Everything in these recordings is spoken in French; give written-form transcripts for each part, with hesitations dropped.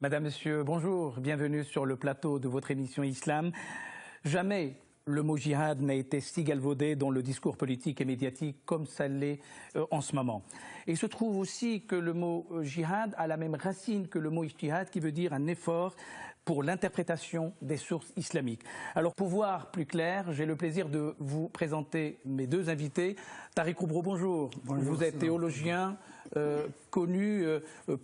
Madame, Monsieur, bonjour, bienvenue sur le plateau de votre émission Islam. Jamais le mot djihad n'a été si galvaudé dans le discours politique et médiatique comme ça l'est en ce moment. Et il se trouve aussi que le mot djihad a la même racine que le mot ijtihad qui veut dire un effort pour l'interprétation des sources islamiques. Alors pour voir plus clair, j'ai le plaisir de vous présenter mes deux invités. Tariq Oubro, bonjour. Bonjour. Vous êtes théologien connu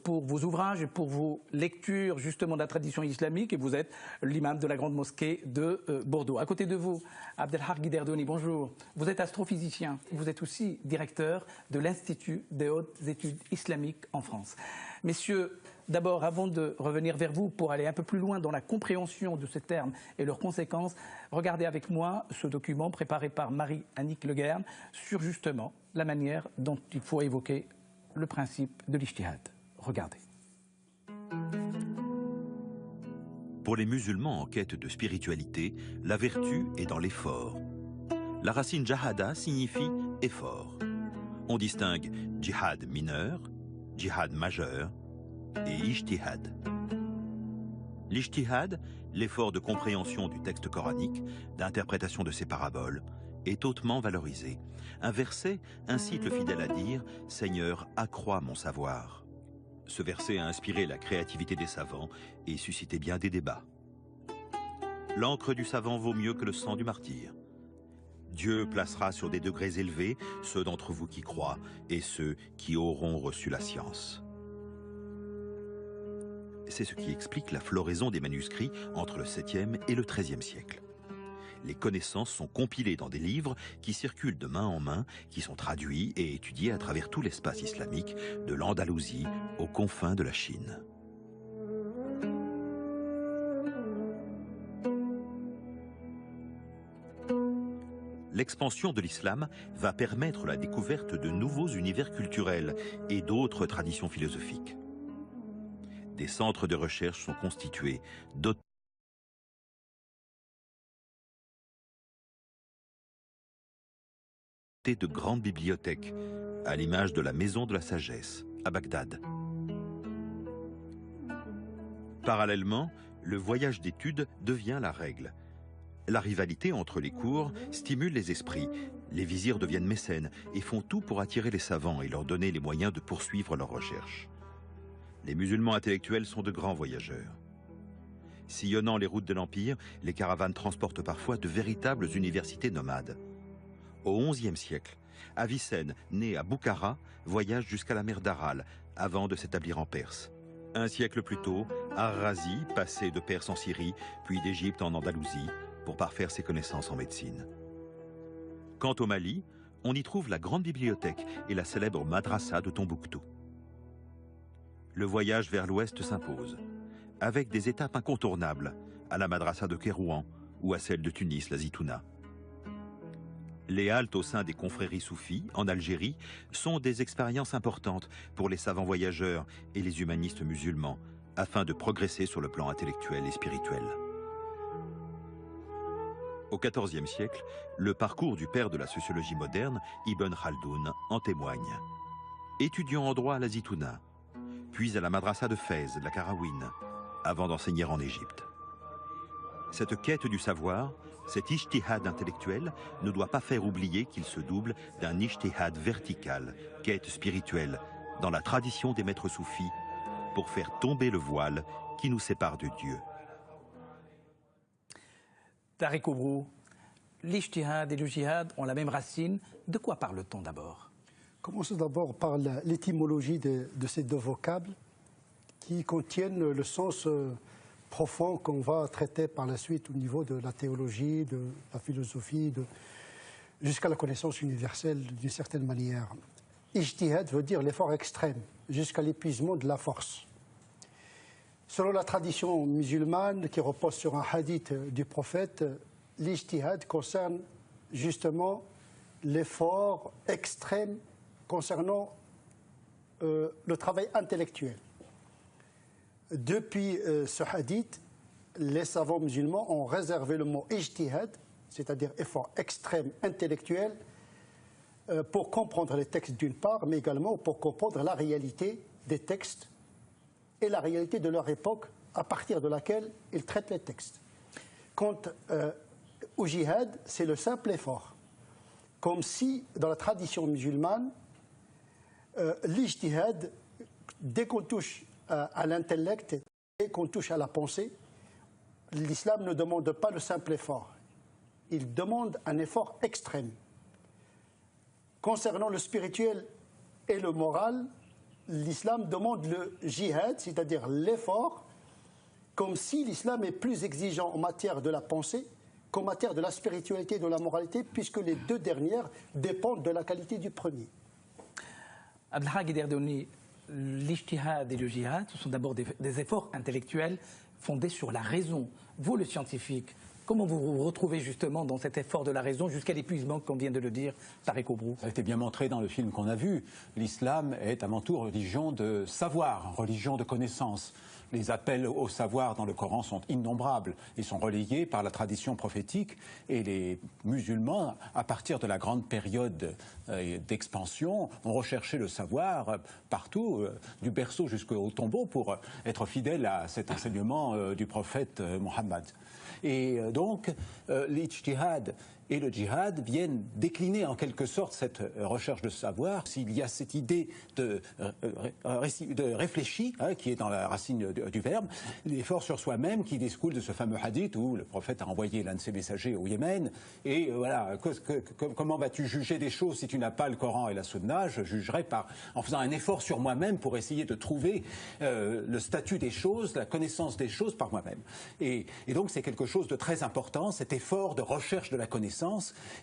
pour vos ouvrages et pour vos lectures justement de la tradition islamique et vous êtes l'imam de la grande mosquée de Bordeaux. À côté de vous, Abdelhak Guiderdoni, bonjour. Vous êtes astrophysicien, vous êtes aussi directeur de l'Institut des hautes études islamiques en France. Messieurs, d'abord, avant de revenir vers vous pour aller un peu plus loin dans la compréhension de ces termes et leurs conséquences, regardez avec moi ce document préparé par Marie-Annick Leguerne sur justement la manière dont il faut évoquer le principe de l'ijtihad. Regardez. Pour les musulmans en quête de spiritualité, la vertu est dans l'effort. La racine jahada signifie effort. On distingue djihad mineur, djihad majeur et ijtihad. L'ijtihad, l'effort de compréhension du texte coranique, d'interprétation de ses paraboles, est hautement valorisé. Un verset incite le fidèle à dire « Seigneur, accrois mon savoir ». Ce verset a inspiré la créativité des savants et suscité bien des débats. L'encre du savant vaut mieux que le sang du martyr. Dieu placera sur des degrés élevés ceux d'entre vous qui croient et ceux qui auront reçu la science. C'est ce qui explique la floraison des manuscrits entre le 7e et le 13e siècle. Les connaissances sont compilées dans des livres qui circulent de main en main, qui sont traduits et étudiés à travers tout l'espace islamique, de l'Andalousie aux confins de la Chine. L'expansion de l'islam va permettre la découverte de nouveaux univers culturels et d'autres traditions philosophiques. Des centres de recherche sont constitués, dotés de grandes bibliothèques, à l'image de la Maison de la Sagesse, à Bagdad. Parallèlement, le voyage d'études devient la règle. La rivalité entre les cours stimule les esprits. Les vizirs deviennent mécènes et font tout pour attirer les savants et leur donner les moyens de poursuivre leurs recherches. Les musulmans intellectuels sont de grands voyageurs. Sillonnant les routes de l'Empire, les caravanes transportent parfois de véritables universités nomades. Au XIe siècle, Avicenne, né à Boukhara, voyage jusqu'à la mer d'Aral avant de s'établir en Perse. Un siècle plus tôt, Ar-Razi passait de Perse en Syrie, puis d'Égypte en Andalousie, pour parfaire ses connaissances en médecine. Quant au Mali, on y trouve la grande bibliothèque et la célèbre madrasa de Tombouctou. Le voyage vers l'ouest s'impose, avec des étapes incontournables, à la madrasa de Kérouan ou à celle de Tunis, la Zitouna. Les haltes au sein des confréries soufis, en Algérie, sont des expériences importantes pour les savants voyageurs et les humanistes musulmans, afin de progresser sur le plan intellectuel et spirituel. Au XIVe siècle, le parcours du père de la sociologie moderne, Ibn Khaldoun, en témoigne. Étudiant en droit à la Zitouna, puis à la madrasa de Fès, la Karawine, avant d'enseigner en Égypte. Cette quête du savoir, cet ijtihad intellectuel, ne doit pas faire oublier qu'il se double d'un ijtihad vertical, quête spirituelle, dans la tradition des maîtres soufis, pour faire tomber le voile qui nous sépare de Dieu. Tariq Oubro, l'ijtihad et le djihad ont la même racine. De quoi parle-t-on d'abord? Commençons d'abord par l'étymologie de ces deux vocables qui contiennent le sens profond qu'on va traiter par la suite au niveau de la théologie, de la philosophie, jusqu'à la connaissance universelle d'une certaine manière. Ijtihad veut dire l'effort extrême, jusqu'à l'épuisement de la force. Selon la tradition musulmane qui repose sur un hadith du prophète, l'ijtihad concerne justement l'effort extrême concernant le travail intellectuel. Depuis ce hadith, les savants musulmans ont réservé le mot ijtihad, c'est-à-dire effort extrême intellectuel, pour comprendre les textes d'une part, mais également pour comprendre la réalité des textes et la réalité de leur époque à partir de laquelle ils traitent les textes. Quant au djihad, c'est le simple effort. Comme si, dans la tradition musulmane, l'ijtihad, dès qu'on touche à l'intellect, dès qu'on touche à la pensée, l'islam ne demande pas le simple effort. Il demande un effort extrême. Concernant le spirituel et le moral, l'islam demande le jihad, c'est-à-dire l'effort, comme si l'islam est plus exigeant en matière de la pensée qu'en matière de la spiritualité et de la moralité, puisque les deux dernières dépendent de la qualité du premier. Abdelhak Guederdoni, l'ijtihad et le jihad, ce sont d'abord des efforts intellectuels fondés sur la raison. Vous, le scientifique, comment vous vous retrouvez justement dans cet effort de la raison jusqu'à l'épuisement, comme vient de le dire Tariq Oubrou? Ça a été bien montré dans le film qu'on a vu. L'islam est avant tout religion de savoir, religion de connaissance. Les appels au savoir dans le Coran sont innombrables et sont relayés par la tradition prophétique. Et les musulmans, à partir de la grande période d'expansion, ont recherché le savoir partout, du berceau jusqu'au tombeau, pour être fidèles à cet enseignement du prophète Mohammed. Et donc, l'ijtihad et le djihad viennent décliner en quelque sorte cette recherche de savoir. S'il y a cette idée de réfléchi, qui est dans la racine du verbe, l'effort sur soi-même qui découle de ce fameux hadith où le prophète a envoyé l'un de ses messagers au Yémen. Et voilà, comment vas-tu juger des choses si tu n'as pas le Coran et la Sunna? Je jugerai en faisant un effort sur moi-même pour essayer de trouver le statut des choses, la connaissance des choses par moi-même. Et donc c'est quelque chose de très important, cet effort de recherche de la connaissance.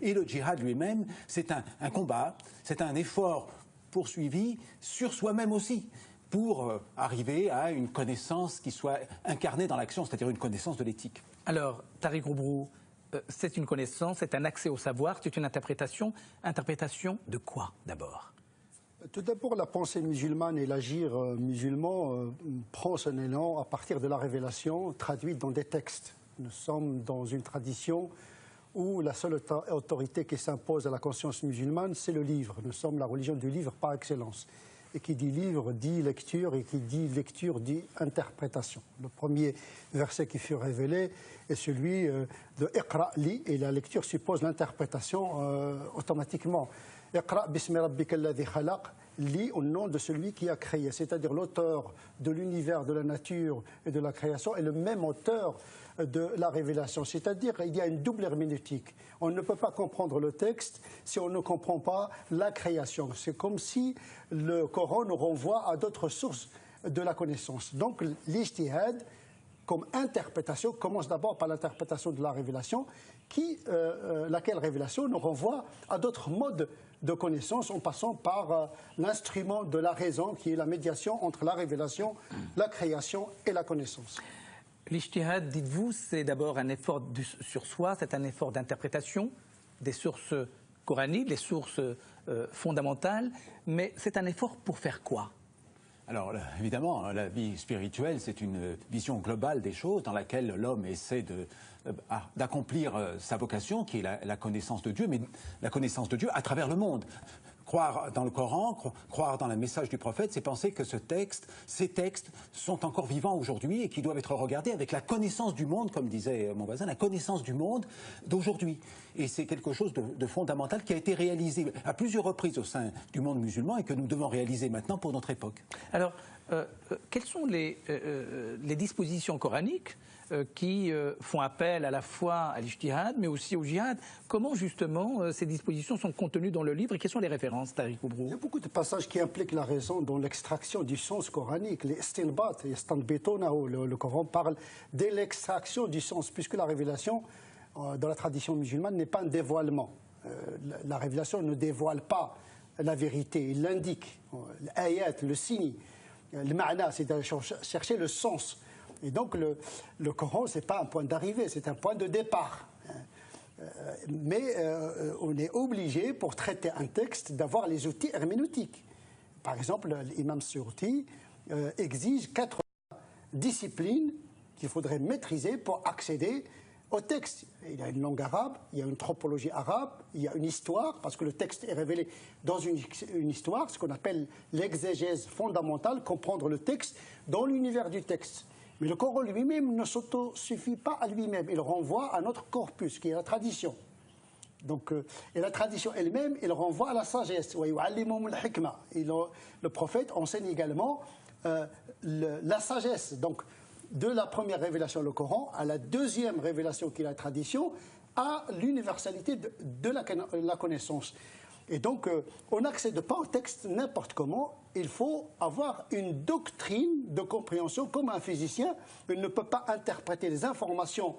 Et le djihad lui-même, c'est un combat, c'est un effort poursuivi sur soi-même aussi, pour arriver à une connaissance qui soit incarnée dans l'action, c'est-à-dire une connaissance de l'éthique. Alors, Tariq Oubrou, c'est une connaissance, c'est un accès au savoir, c'est une interprétation. Interprétation de quoi, d'abord? Tout d'abord, la pensée musulmane et l'agir musulman prend son élan à partir de la révélation traduite dans des textes. Nous sommes dans une tradition où la seule autorité qui s'impose à la conscience musulmane, c'est le livre. Nous sommes la religion du livre par excellence. Et qui dit livre dit lecture, et qui dit lecture dit interprétation. Le premier verset qui fut révélé est celui de Iqra li, et la lecture suppose l'interprétation automatiquement. Iqra bismi rabbika alladhi khalaq, lis au nom de celui qui a créé, c'est-à-dire l'auteur de l'univers, de la nature et de la création est le même auteur de la révélation, c'est-à-dire il y a une double herméneutique. On ne peut pas comprendre le texte si on ne comprend pas la création. C'est comme si le Coran nous renvoie à d'autres sources de la connaissance. Donc l'ijtihad, comme interprétation, commence d'abord par l'interprétation de la révélation, laquelle révélation nous renvoie à d'autres modes de connaissance en passant par l'instrument de la raison qui est la médiation entre la révélation, la création et la connaissance. L'ijtihad, dites-vous, c'est d'abord un effort sur soi, c'est un effort d'interprétation des sources coraniques, les sources fondamentales, mais c'est un effort pour faire quoi? Alors, évidemment, la vie spirituelle, c'est une vision globale des choses dans laquelle l'homme essaie d'accomplir sa vocation, qui est la connaissance de Dieu, mais la connaissance de Dieu à travers le monde. Croire dans le Coran, croire dans le message du prophète, c'est penser que ces textes sont encore vivants aujourd'hui et qui doivent être regardés avec la connaissance du monde, comme disait mon voisin, la connaissance du monde d'aujourd'hui. Et c'est quelque chose de fondamental qui a été réalisé à plusieurs reprises au sein du monde musulman et que nous devons réaliser maintenant pour notre époque. Alors, quelles sont les dispositions coraniques qui font appel à la fois à l'ijtihad, mais aussi au djihad? Comment, justement, ces dispositions sont contenues dans le livre et quelles sont les références, Tariq Oubrou? Il y a beaucoup de passages qui impliquent la raison dans l'extraction du sens coranique. Les istinbat, le Coran parle de l'extraction du sens, puisque la révélation, dans la tradition musulmane, n'est pas un dévoilement. La révélation ne dévoile pas la vérité, il l'indique. L'ayat, le signe, le ma'na, c'est de chercher le sens. Et donc le Coran, ce n'est pas un point d'arrivée, c'est un point de départ. Mais on est obligé, pour traiter un texte, d'avoir les outils herméneutiques. Par exemple, l'imam Suyuti exige 4 disciplines qu'il faudrait maîtriser pour accéder au texte. Il y a une langue arabe, il y a une anthropologie arabe, il y a une histoire, parce que le texte est révélé dans une histoire, ce qu'on appelle l'exégèse fondamentale, comprendre le texte dans l'univers du texte. Mais le Coran lui-même ne s'autosuffit pas à lui-même, il renvoie à notre corpus, qui est la tradition. Donc, et la tradition elle-même, elle renvoie à la sagesse. Et le prophète enseigne également la sagesse. Donc, de la première révélation, le Coran, à la deuxième révélation qui est la tradition, à l'universalité de la connaissance. Et donc, on n'accède pas au texte n'importe comment. Il faut avoir une doctrine de compréhension, comme un physicien. Il ne peut pas interpréter les informations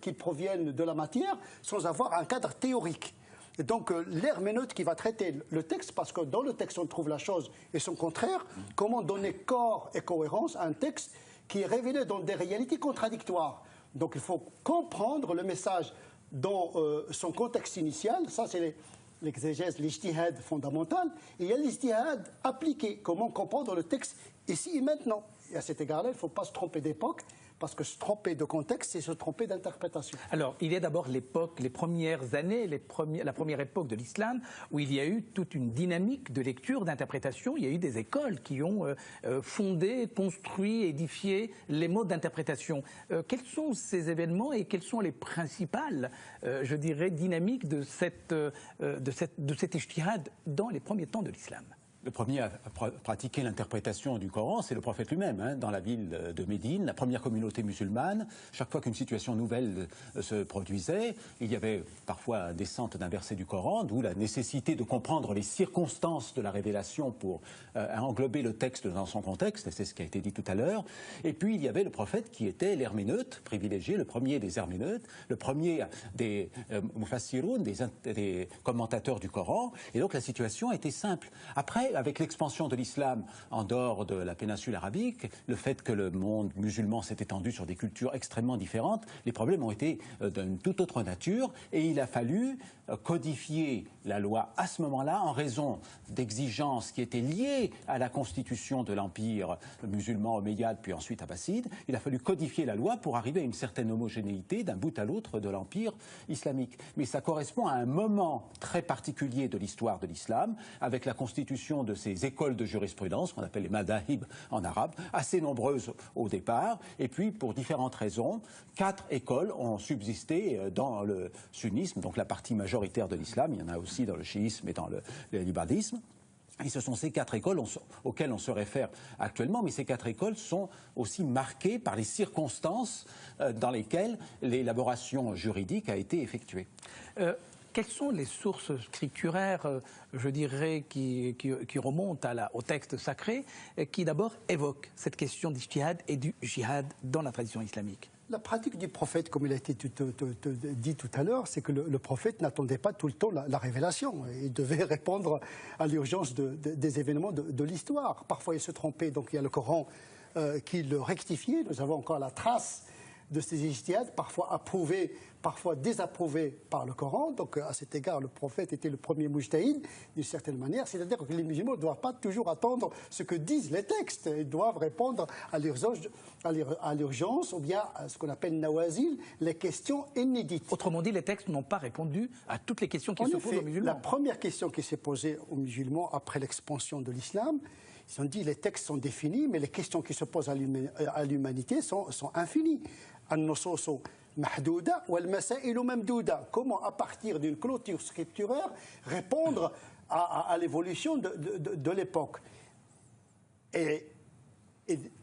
qui proviennent de la matière sans avoir un cadre théorique. Et donc, l'herméneute qui va traiter le texte, parce que dans le texte, on trouve la chose et son contraire, comment donner corps et cohérence à un texte qui est révélé dans des réalités contradictoires. Donc, il faut comprendre le message dans son contexte initial. Ça, c'est l'exégèse, l'ijtihad fondamental. Et il y a l'ijtihad appliqué. Comment comprendre le texte ici et maintenant. Et à cet égard-là, il ne faut pas se tromper d'époque, parce que se tromper de contexte, c'est se tromper d'interprétation. Alors, il y a d'abord l'époque, les premières années, la première époque de l'islam, où il y a eu toute une dynamique de lecture, d'interprétation. Il y a eu des écoles qui ont fondé, construit, édifié les modes d'interprétation. Quels sont ces événements et quelles sont les principales, je dirais, dynamiques de cet ijtihad dans les premiers temps de l'islam ? Le premier à pratiquer l'interprétation du Coran, c'est le prophète lui-même, dans la ville de Médine, la première communauté musulmane. Chaque fois qu'une situation nouvelle se produisait, il y avait parfois une descente d'un verset du Coran, d'où la nécessité de comprendre les circonstances de la révélation pour englober le texte dans son contexte, et c'est ce qui a été dit tout à l'heure. Et puis il y avait le prophète qui était l'herméneute privilégié, le premier des herméneutes, le premier des mufassiroun, des commentateurs du Coran. Et donc la situation était simple. Après, avec l'expansion de l'islam en dehors de la péninsule arabique, le fait que le monde musulman s'est étendu sur des cultures extrêmement différentes, les problèmes ont été d'une toute autre nature et il a fallu codifier la loi à ce moment-là en raison d'exigences qui étaient liées à la constitution de l'empire musulman omeyyade puis ensuite abbasside. Il a fallu codifier la loi pour arriver à une certaine homogénéité d'un bout à l'autre de l'empire islamique. Mais ça correspond à un moment très particulier de l'histoire de l'islam avec la constitution de ces écoles de jurisprudence qu'on appelle les madahib en arabe, assez nombreuses au départ, et puis pour différentes raisons, 4 écoles ont subsisté dans le sunnisme, donc la partie majoritaire de l'islam. Il y en a aussi dans le chiisme et dans le libadisme. Et ce sont ces 4 écoles auxquelles on se réfère actuellement, mais ces 4 écoles sont aussi marquées par les circonstances dans lesquelles l'élaboration juridique a été effectuée. Quelles sont les sources scripturaires, je dirais, qui remontent au texte sacré, qui d'abord évoquent cette question d'ijtihad et du jihad dans la tradition islamique ? La pratique du prophète, comme il a été dit tout à l'heure, c'est que le prophète n'attendait pas tout le temps la révélation. Il devait répondre à l'urgence des événements de l'histoire. Parfois, il se trompait, donc il y a le Coran qui le rectifiait. Nous avons encore la trace de ces ijtihads, parfois approuvés, parfois désapprouvés par le Coran. Donc à cet égard, le prophète était le premier mujtahid, d'une certaine manière. C'est-à-dire que les musulmans ne doivent pas toujours attendre ce que disent les textes. Ils doivent répondre à l'urgence ou bien à ce qu'on appelle nawazil, les questions inédites. Autrement dit, les textes n'ont pas répondu à toutes les questions qui se posent aux musulmans. La première question qui s'est posée aux musulmans après l'expansion de l'islam, ils ont dit les textes sont définis, mais les questions qui se posent à l'humanité sont infinies. Comment, à partir d'une clôture scripturaire, répondre à l'évolution de l'époque. Et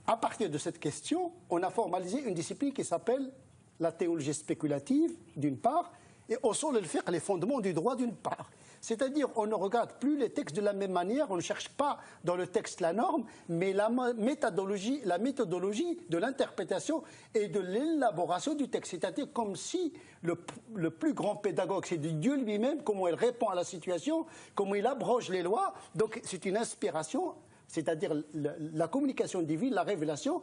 à partir de cette question, on a formalisé une discipline qui s'appelle la théologie spéculative, d'une part, et usul al-fiqh, les fondements du droit, d'une part. C'est-à-dire, on ne regarde plus les textes de la même manière, on ne cherche pas dans le texte la norme, mais la méthodologie de l'interprétation et de l'élaboration du texte. C'est-à-dire comme si le plus grand pédagogue, c'est Dieu lui-même, comment il répond à la situation, comment il abroge les lois. Donc c'est une inspiration, c'est-à-dire la communication divine, la révélation,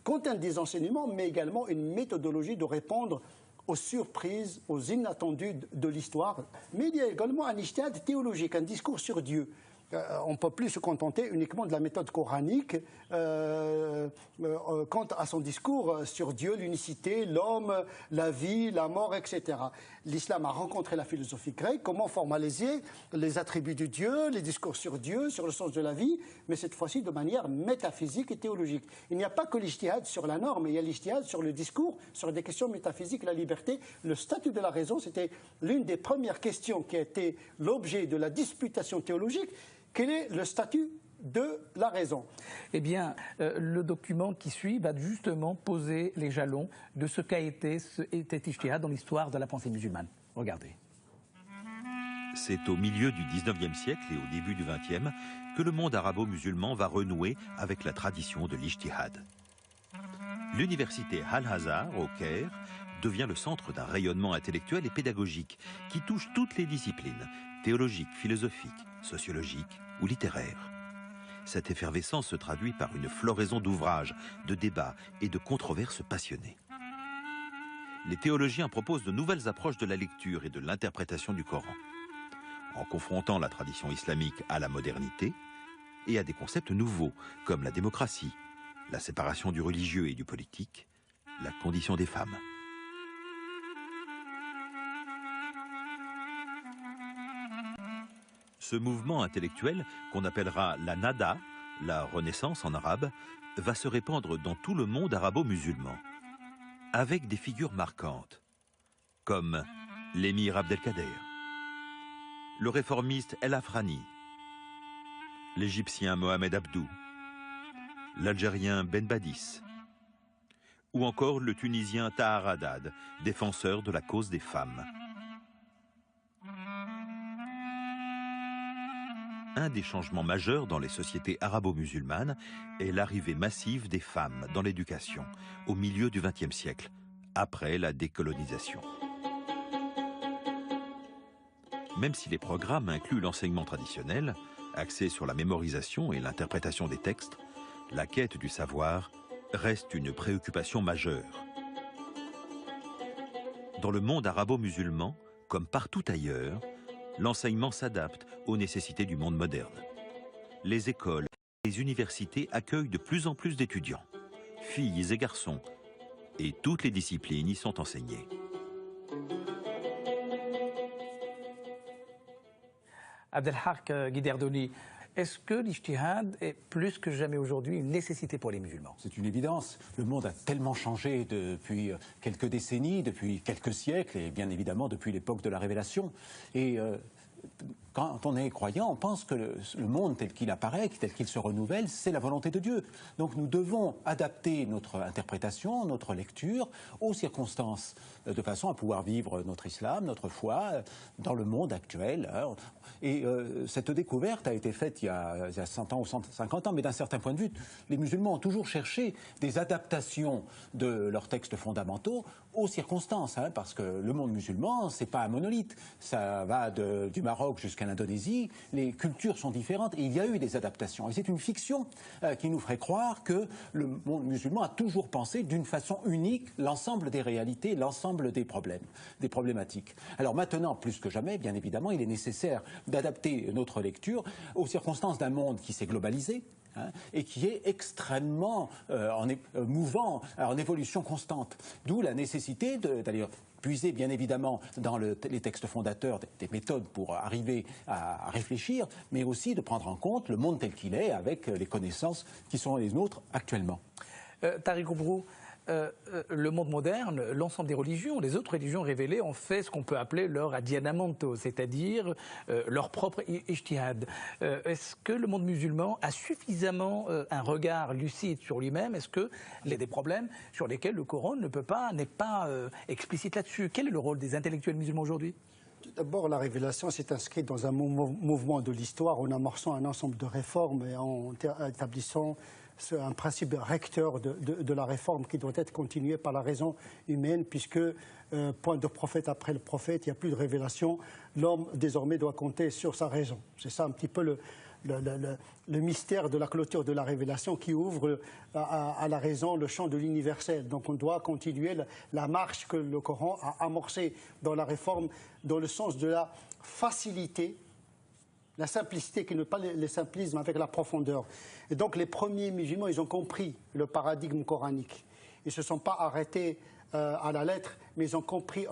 contient des enseignements, mais également une méthodologie de répondre aux surprises, aux inattendus de l'histoire. Mais il y a également un ijtihad théologique, un discours sur Dieu. on ne peut plus se contenter uniquement de la méthode coranique quant à son discours sur Dieu, l'unicité, l'homme, la vie, la mort, etc. L'islam a rencontré la philosophie grecque, comment formaliser les attributs de Dieu, les discours sur Dieu, sur le sens de la vie, mais cette fois-ci de manière métaphysique et théologique. Il n'y a pas que l'ijtihad sur la norme, il y a l'ijtihad sur le discours, sur des questions métaphysiques, la liberté. Le statut de la raison, c'était l'une des premières questions qui a été l'objet de la disputation théologique. Quel est le statut de la raison? Eh bien, le document qui suit va justement poser les jalons de ce qu'a été cet ijtihad dans l'histoire de la pensée musulmane. Regardez. C'est au milieu du 19e siècle et au début du 20e que le monde arabo-musulman va renouer avec la tradition de l'ijtihad. L'université Al-Azhar, au Caire, devient le centre d'un rayonnement intellectuel et pédagogique qui touche toutes les disciplines, théologiques, philosophiques, sociologiques ou littéraires. Cette effervescence se traduit par une floraison d'ouvrages, de débats et de controverses passionnées. Les théologiens proposent de nouvelles approches de la lecture et de l'interprétation du Coran, en confrontant la tradition islamique à la modernité et à des concepts nouveaux comme la démocratie, la séparation du religieux et du politique, la condition des femmes. Ce mouvement intellectuel, qu'on appellera la Nada, la Renaissance en arabe, va se répandre dans tout le monde arabo-musulman, avec des figures marquantes, comme l'émir Abdelkader, le réformiste El Afrani, l'Égyptien Mohamed Abdou, l'Algérien Ben Badis, ou encore le Tunisien Tahar Haddad, défenseur de la cause des femmes. Un des changements majeurs dans les sociétés arabo-musulmanes est l'arrivée massive des femmes dans l'éducation au milieu du XXe siècle, après la décolonisation. Même si les programmes incluent l'enseignement traditionnel, axé sur la mémorisation et l'interprétation des textes, la quête du savoir reste une préoccupation majeure. Dans le monde arabo-musulman, comme partout ailleurs, l'enseignement s'adapte aux nécessités du monde moderne. Les écoles et les universités accueillent de plus en plus d'étudiants, filles et garçons, et toutes les disciplines y sont enseignées. Abdelhak Guiderdoni, est-ce que l'ijtihad est plus que jamais aujourd'hui une nécessité pour les musulmans? C'est une évidence. Le monde a tellement changé depuis quelques décennies, depuis quelques siècles, et bien évidemment depuis l'époque de la Révélation. Et quand on est croyant, on pense que le monde tel qu'il apparaît, tel qu'il se renouvelle, c'est la volonté de Dieu. Donc nous devons adapter notre interprétation, notre lecture aux circonstances, de façon à pouvoir vivre notre islam, notre foi, dans le monde actuel. Et cette découverte a été faite il y a 100 ans ou 150 ans, mais d'un certain point de vue, les musulmans ont toujours cherché des adaptations de leurs textes fondamentaux aux circonstances, parce que le monde musulman, c'est pas un monolithe. Ça va du Maroc jusqu'à l'Indonésie, les cultures sont différentes et il y a eu des adaptations. Et c'est une fiction qui nous ferait croire que le monde musulman a toujours pensé d'une façon unique l'ensemble des réalités, l'ensemble des problèmes, des problématiques. Alors maintenant, plus que jamais, bien évidemment, il est nécessaire d'adapter notre lecture aux circonstances d'un monde qui s'est globalisé, et qui est extrêmement mouvant, en évolution constante. D'où la nécessité d'aller puiser bien évidemment dans les textes fondateurs des méthodes pour arriver à réfléchir, mais aussi de prendre en compte le monde tel qu'il est avec les connaissances qui sont les nôtres actuellement. Tariq Oubrou, le monde moderne, l'ensemble des religions, les autres religions révélées ont fait ce qu'on peut appeler leur addianamento, c'est-à-dire leur propre ijtihad. Est-ce que le monde musulman a suffisamment un regard lucide sur lui-même? Est-ce qu'il y a des problèmes sur lesquels le Coran n'est pas explicite là-dessus? Quel est le rôle des intellectuels musulmans aujourd'hui? D'abord, la révélation s'est inscrite dans un mouvement de l'histoire en amorçant un ensemble de réformes et en établissant un principe recteur de la réforme qui doit être continué par la raison humaine, puisque, point de prophète après le prophète, il n'y a plus de révélation. L'homme, désormais, doit compter sur sa raison. C'est ça un petit peu le mystère de la clôture de la révélation qui ouvre à la raison le champ de l'universel. Donc on doit continuer la marche que le Coran a amorcée dans la réforme, dans le sens de la facilité la simplicité qui n'est pas le simplisme avec la profondeur. Et donc les premiers musulmans, ils ont compris le paradigme coranique. Ils ne se sont pas arrêtés à la lettre, mais ils ont compris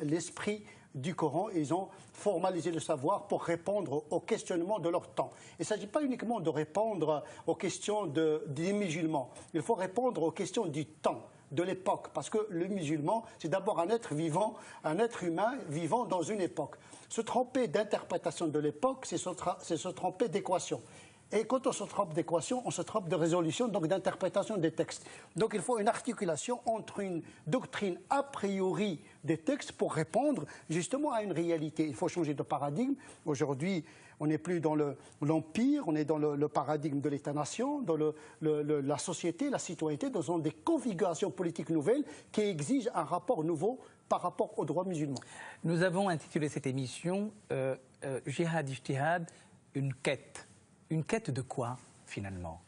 l'esprit du Coran, et ils ont formalisé le savoir pour répondre aux questionnements de leur temps. Il ne s'agit pas uniquement de répondre aux questions des musulmans, il faut répondre aux questions du temps, de l'époque, parce que le musulman, c'est d'abord un être vivant, un être humain vivant dans une époque. Se tromper d'interprétation de l'époque, c'est se tromper d'équation. Et quand on se trompe d'équation, on se trompe de résolution, donc d'interprétation des textes. Donc il faut une articulation entre une doctrine a priori des textes pour répondre justement à une réalité. Il faut changer de paradigme. Aujourd'hui, on n'est plus dans l'empire, on est dans le paradigme de l'État-nation, dans la société, la citoyenneté, dans des configurations politiques nouvelles qui exigent un rapport nouveau par rapport aux droits musulmans. Nous avons intitulé cette émission Jihad Ijtihad, une quête. Une quête de quoi, finalement ?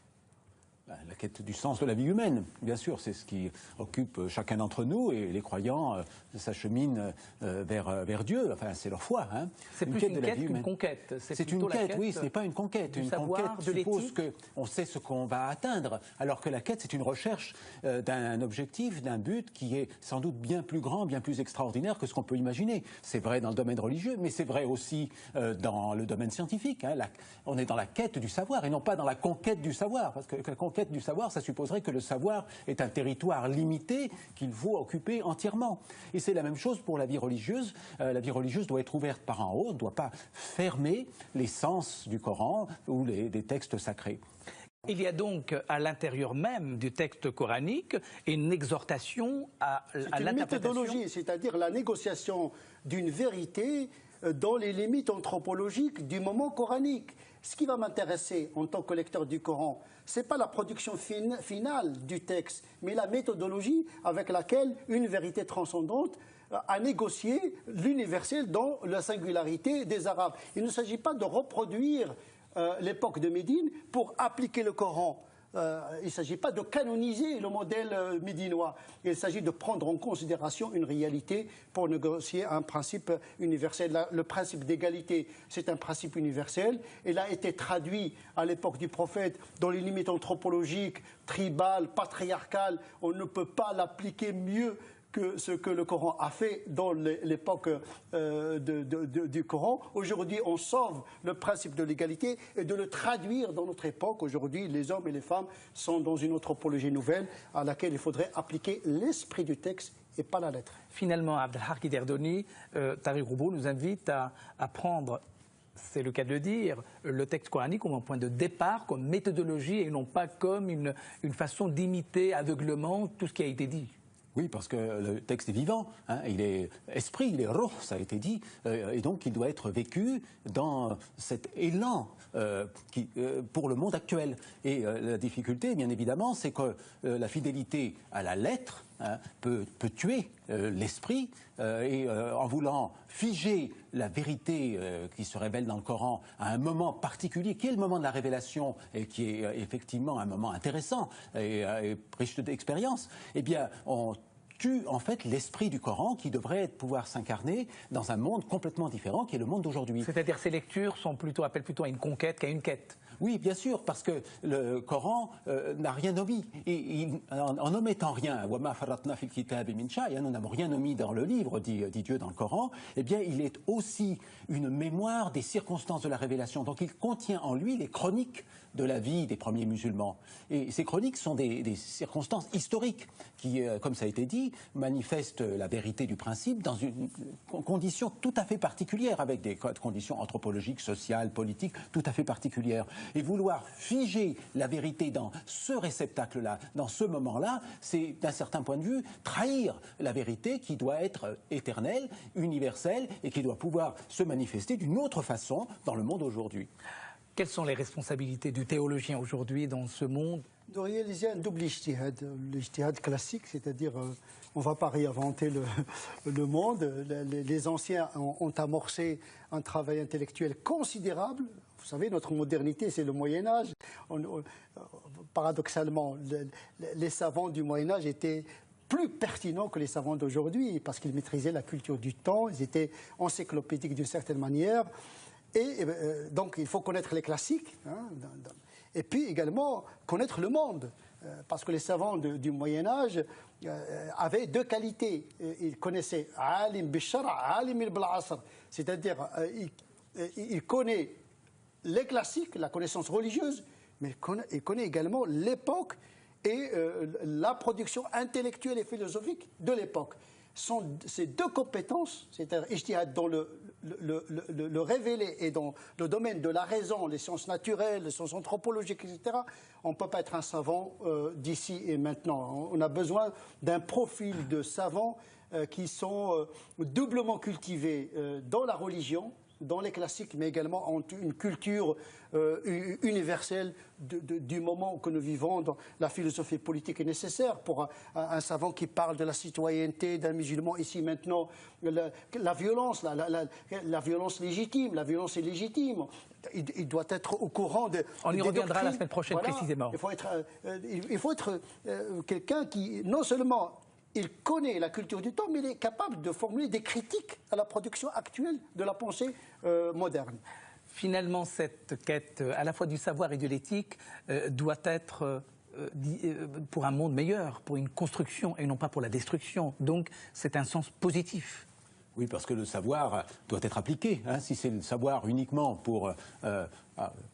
La quête du sens de la vie humaine, bien sûr, c'est ce qui occupe chacun d'entre nous, et les croyants s'acheminent vers Dieu, enfin c'est leur foi. Hein. C'est plus une quête qu'une conquête. C'est une quête, oui, ce n'est pas une conquête. Une conquête suppose qu'on sait ce qu'on va atteindre, alors que la quête c'est une recherche d'un objectif, d'un but qui est sans doute bien plus grand, bien plus extraordinaire que ce qu'on peut imaginer. C'est vrai dans le domaine religieux, mais c'est vrai aussi dans le domaine scientifique. Hein. On est dans la quête du savoir et non pas dans la conquête du savoir, parce que la conquête du savoir, ça supposerait que le savoir est un territoire limité qu'il faut occuper entièrement. Et c'est la même chose pour la vie religieuse. La vie religieuse doit être ouverte par en haut, ne doit pas fermer les sens du Coran ou des textes sacrés. Il y a donc à l'intérieur même du texte coranique une exhortation à l'interprétation. C'est une méthodologie, c'est-à-dire la négociation d'une vérité dans les limites anthropologiques du moment coranique. Ce qui va m'intéresser en tant que lecteur du Coran, ce n'est pas la production finale du texte, mais la méthodologie avec laquelle une vérité transcendante a négocié l'universel dans la singularité des Arabes. Il ne s'agit pas de reproduire l'époque de Médine pour appliquer le Coran. Il ne s'agit pas de canoniser le modèle médinois. Il s'agit de prendre en considération une réalité pour négocier un principe universel. Le principe d'égalité, c'est un principe universel. Il a été traduit à l'époque du prophète dans les limites anthropologiques, tribales, patriarcales. On ne peut pas l'appliquer mieux que ce que le Coran a fait dans l'époque du Coran. Aujourd'hui, on sauve le principe de l'égalité et de le traduire dans notre époque. Aujourd'hui, les hommes et les femmes sont dans une anthropologie nouvelle à laquelle il faudrait appliquer l'esprit du texte et pas la lettre. Finalement, Abdelhak Derdoni, Tariq Roubaud nous invite à prendre, c'est le cas de le dire, le texte coranique comme un point de départ, comme méthodologie et non pas comme une façon d'imiter aveuglement tout ce qui a été dit. Oui, parce que le texte est vivant, hein, il est esprit, il est roh, ça a été dit, et donc il doit être vécu dans cet élan pour le monde actuel. Et la difficulté, bien évidemment, c'est que la fidélité à la lettre peut tuer l'esprit, et en voulant figer la vérité qui se révèle dans le Coran à un moment particulier, qui est le moment de la révélation, et qui est effectivement un moment intéressant et riche d'expérience, eh bien, on tue en fait l'esprit du Coran qui devrait pouvoir s'incarner dans un monde complètement différent qui est le monde d'aujourd'hui. C'est-à-dire ces lectures appellent plutôt à une conquête qu'à une quête. Oui, bien sûr, parce que le Coran n'a rien omis. Et en omettant rien, nous n'avons rien omis dans le livre, dit Dieu dans le Coran, eh bien, il est aussi une mémoire des circonstances de la révélation. Donc, il contient en lui les chroniques de la vie des premiers musulmans. Et ces chroniques sont des circonstances historiques qui, comme ça a été dit, manifestent la vérité du principe dans une condition tout à fait particulière, avec des conditions anthropologiques, sociales, politiques tout à fait particulières. Et vouloir figer la vérité dans ce réceptacle-là, dans ce moment-là, c'est d'un certain point de vue trahir la vérité qui doit être éternelle, universelle et qui doit pouvoir se manifester d'une autre façon dans le monde aujourd'hui. Quelles sont les responsabilités du théologien aujourd'hui dans ce monde ? De réaliser un double ijtihad, l'ijtihad classique, c'est-à-dire on ne va pas réinventer le monde. Les anciens ont amorcé un travail intellectuel considérable. Vous savez, notre modernité, c'est le Moyen-Âge. Paradoxalement, les savants du Moyen-Âge étaient plus pertinents que les savants d'aujourd'hui parce qu'ils maîtrisaient la culture du temps, ils étaient encyclopédiques d'une certaine manière. Et donc il faut connaître les classiques, hein, et puis également connaître le monde, parce que les savants du Moyen-Âge avaient deux qualités. Ils connaissaient alim bishar, alim bil asr, c'est-à-dire il connaît les classiques, la connaissance religieuse, mais il connaît également l'époque et la production intellectuelle et philosophique de l'époque. Ces deux compétences, c'est-à-dire ijtihad dans le révélé et dans le domaine de la raison, les sciences naturelles, les sciences anthropologiques, etc., on ne peut pas être un savant d'ici et maintenant. On a besoin d'un profil de savants qui sont doublement cultivés dans la religion, dans les classiques, mais également ont une culture universelle du moment que nous vivons. Dans la philosophie politique est nécessaire pour un savant qui parle de la citoyenneté d'un musulman ici maintenant. La violence, la violence légitime, la violence est légitime. Il doit être au courant de. On y reviendra la semaine prochaine, voilà, précisément. Il faut être quelqu'un qui, non seulement il connaît la culture du temps, mais il est capable de formuler des critiques à la production actuelle de la pensée moderne. Finalement, cette quête à la fois du savoir et de l'éthique doit être pour un monde meilleur, pour une construction et non pas pour la destruction. Donc, c'est un sens positif. Oui, parce que le savoir doit être appliqué. Hein. Si c'est le savoir uniquement pour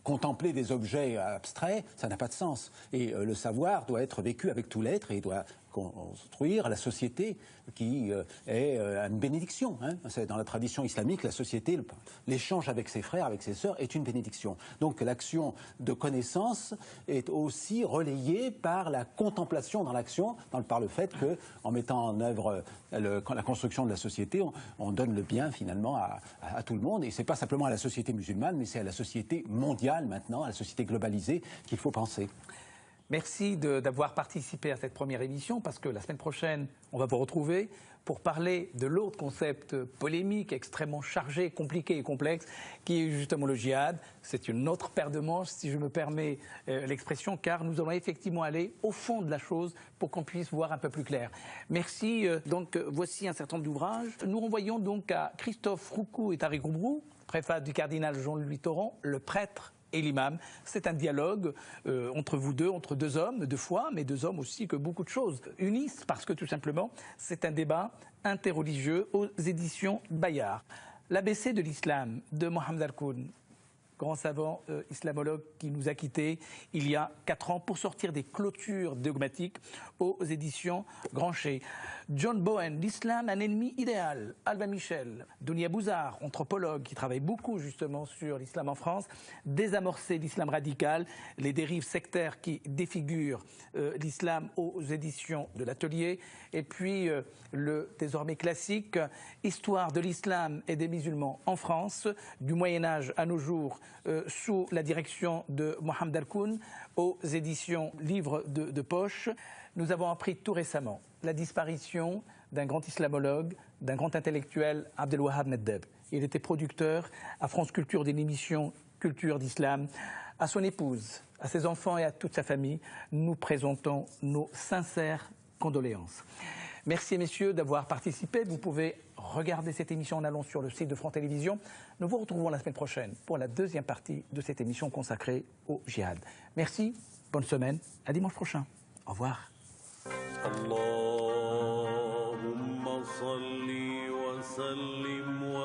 contempler des objets abstraits, ça n'a pas de sens. Et le savoir doit être vécu avec tout l'être et doit construire la société qui est une bénédiction. Hein. Dans la tradition islamique, la société, l'échange avec ses frères, avec ses sœurs, est une bénédiction. Donc l'action de connaissance est aussi relayée par la contemplation dans l'action, par le fait qu'en mettant en œuvre la construction de la société, on donne le bien finalement à tout le monde. Et ce n'est pas simplement à la société musulmane, mais c'est à la société mondiale maintenant, à la société globalisée qu'il faut penser. Merci d'avoir participé à cette première émission, parce que la semaine prochaine, on va vous retrouver pour parler de l'autre concept polémique, extrêmement chargé, compliqué et complexe, qui est justement le djihad. C'est une autre paire de manches, si je me permets l'expression, car nous allons effectivement aller au fond de la chose pour qu'on puisse voir un peu plus clair. Merci. Donc, voici un certain nombre d'ouvrages. Nous renvoyons donc à Christophe Roucou et Tariq Oubrou, préface du cardinal Jean-Louis Thoran, le prêtre et l'imam. C'est un dialogue entre vous deux, entre deux hommes de foi, mais deux hommes aussi que beaucoup de choses unissent, parce que tout simplement, c'est un débat interreligieux aux éditions Bayard. L'ABC de l'islam de Mohamed Al-Koun, grand savant islamologue qui nous a quittés il y a 4 ans pour sortir des clôtures dogmatiques aux éditions Grancher. John Bowen, l'islam, un ennemi idéal. Albin Michel, Dounia Bouzard, anthropologue qui travaille beaucoup justement sur l'islam en France. Désamorcer l'islam radical, les dérives sectaires qui défigurent l'islam aux éditions de l'Atelier. Et puis le désormais classique, Histoire de l'islam et des musulmans en France, du Moyen-Âge à nos jours, sous la direction de Mohamed Al-Koun, aux éditions Livres de poche. Nous avons appris tout récemment la disparition d'un grand islamologue, d'un grand intellectuel, Abdelwahab Meddeb. Il était producteur à France Culture d'une émission Culture d'Islam. À son épouse, à ses enfants et à toute sa famille, nous présentons nos sincères condoléances. Merci messieurs d'avoir participé. Vous pouvez regarder cette émission en allant sur le site de France Télévisions. Nous vous retrouvons la semaine prochaine pour la deuxième partie de cette émission consacrée au djihad. Merci, bonne semaine, à dimanche prochain. Au revoir. Allahumma salli wa sallim